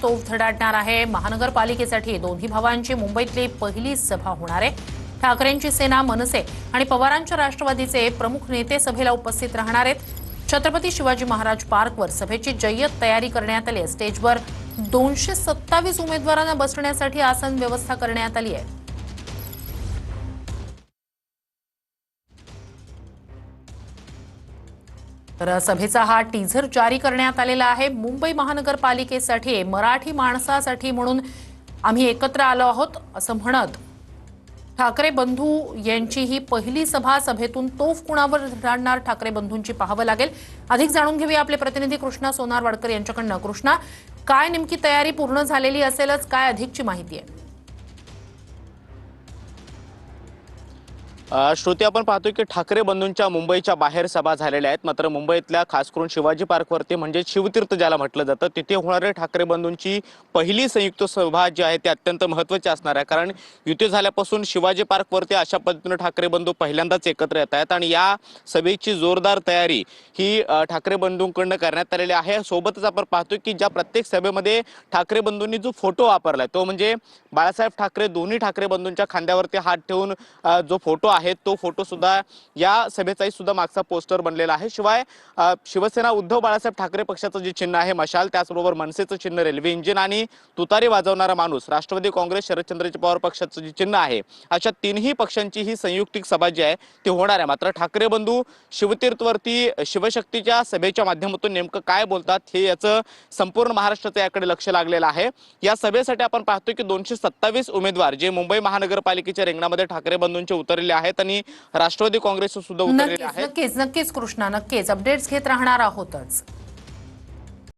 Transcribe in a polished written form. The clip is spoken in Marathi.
तोफ धडाडणार आहे। महानगरपालिकेसाठी दोन्ही भावांची मुंबईतली पहिली सभा होणार आहे। ठाकरेंची सेना मनसे आणि पवारांच्या राष्ट्रवादीचे प्रमुख नेते सभेला उपस्थित राहणार आहेत। छत्रपती शिवाजी महाराज पार्कवर सभेची जय्यत तयारी करण्यात आली आहे। स्टेजवर 227 उमेदवारांना बसण्यासाठी आसन व्यवस्था करण्यात आली आहे। तर सभेचा हा टीझर जारी करण्यात आलेला आहे। मुंबई महानगरपालिकेसाठी मराठी माणसासाठी म्हणून आम्ही एकत्र आलो आहोत असं म्हणत ठाकरे बंधू यांची ही पहिली सभा। सभेतून तोफ कुणावर धडाडणार ठाकरे बंधूंची पाहावं लागेल। अधिक जाणून घेऊया आपले प्रतिनिधी कृष्णा सोनारवाडकर यांच्याकडनं। कृष्णा, काय नेमकी तयारी पूर्ण झालेली असेलच, काय अधिकची माहिती आहे? श्रुती, आपण पाहतोय की ठाकरे बंधूंच्या मुंबईच्या बाहेर सभा झालेल्या आहेत। मात्र मुंबईतल्या खास करून शिवाजी पार्कवरती म्हणजे शिवतीर्थ ज्याला म्हटलं जातं तिथे होणारे ठाकरे बंधूंची पहिली संयुक्त सभा जी आहे ती अत्यंत महत्त्वाची असणार आहे। कारण युती झाल्यापासून शिवाजी पार्कवरती अशा पद्धतीने ठाकरे बंधू पहिल्यांदाच एकत्र येत आहेत आणि या सभेची जोरदार तयारी ही ठाकरे बंधूंकडून करण्यात आलेली आहे। सोबतच आपण पाहतोय की ज्या प्रत्येक सभेमध्ये ठाकरे बंधूंनी जो फोटो वापरलाय तो म्हणजे बाळासाहेब ठाकरे दोन्ही ठाकरे बंधूंच्या खांद्यावरती हात ठेवून जो फोटो आहे तो फोटो सुद्धा या सभेचाही सुद्धा मागचा पोस्टर बनलेला आहे। शिवाय शिवसेना उद्धव बाळासाहेब ठाकरे पक्षाचं जे चिन्ह आहे मशाल, त्याचबरोबर मनसेचं चिन्ह रेल्वे इंजिन आणि तुतारी वाजवणारा माणूस राष्ट्रवादी काँग्रेस शरदचंद्रजी पवार पक्षाचं जे चिन्ह आहे, अशा तिन्ही पक्षांची ही संयुक्तिक सभा जी आहे ती होणार आहे। मात्र ठाकरे बंधू शिवतीर्थवरती शिवशक्तीच्या सभेच्या माध्यमातून नेमकं काय बोलतात हे याचं संपूर्ण महाराष्ट्राचं याकडे लक्ष लागलेलं आहे। या सभेसाठी आपण पाहतोय की 227 उमेदवार जे मुंबई महानगरपालिकेच्या रिंगणामध्ये ठाकरे बंधूंचे उतरलेले आहेत आणि राष्ट्रवादी काँग्रेस सुद्धा उतरलेले आहेत। नक्कीच कृष्णा, नक्कीच अपडेट्स घेत राहणार आहोतच।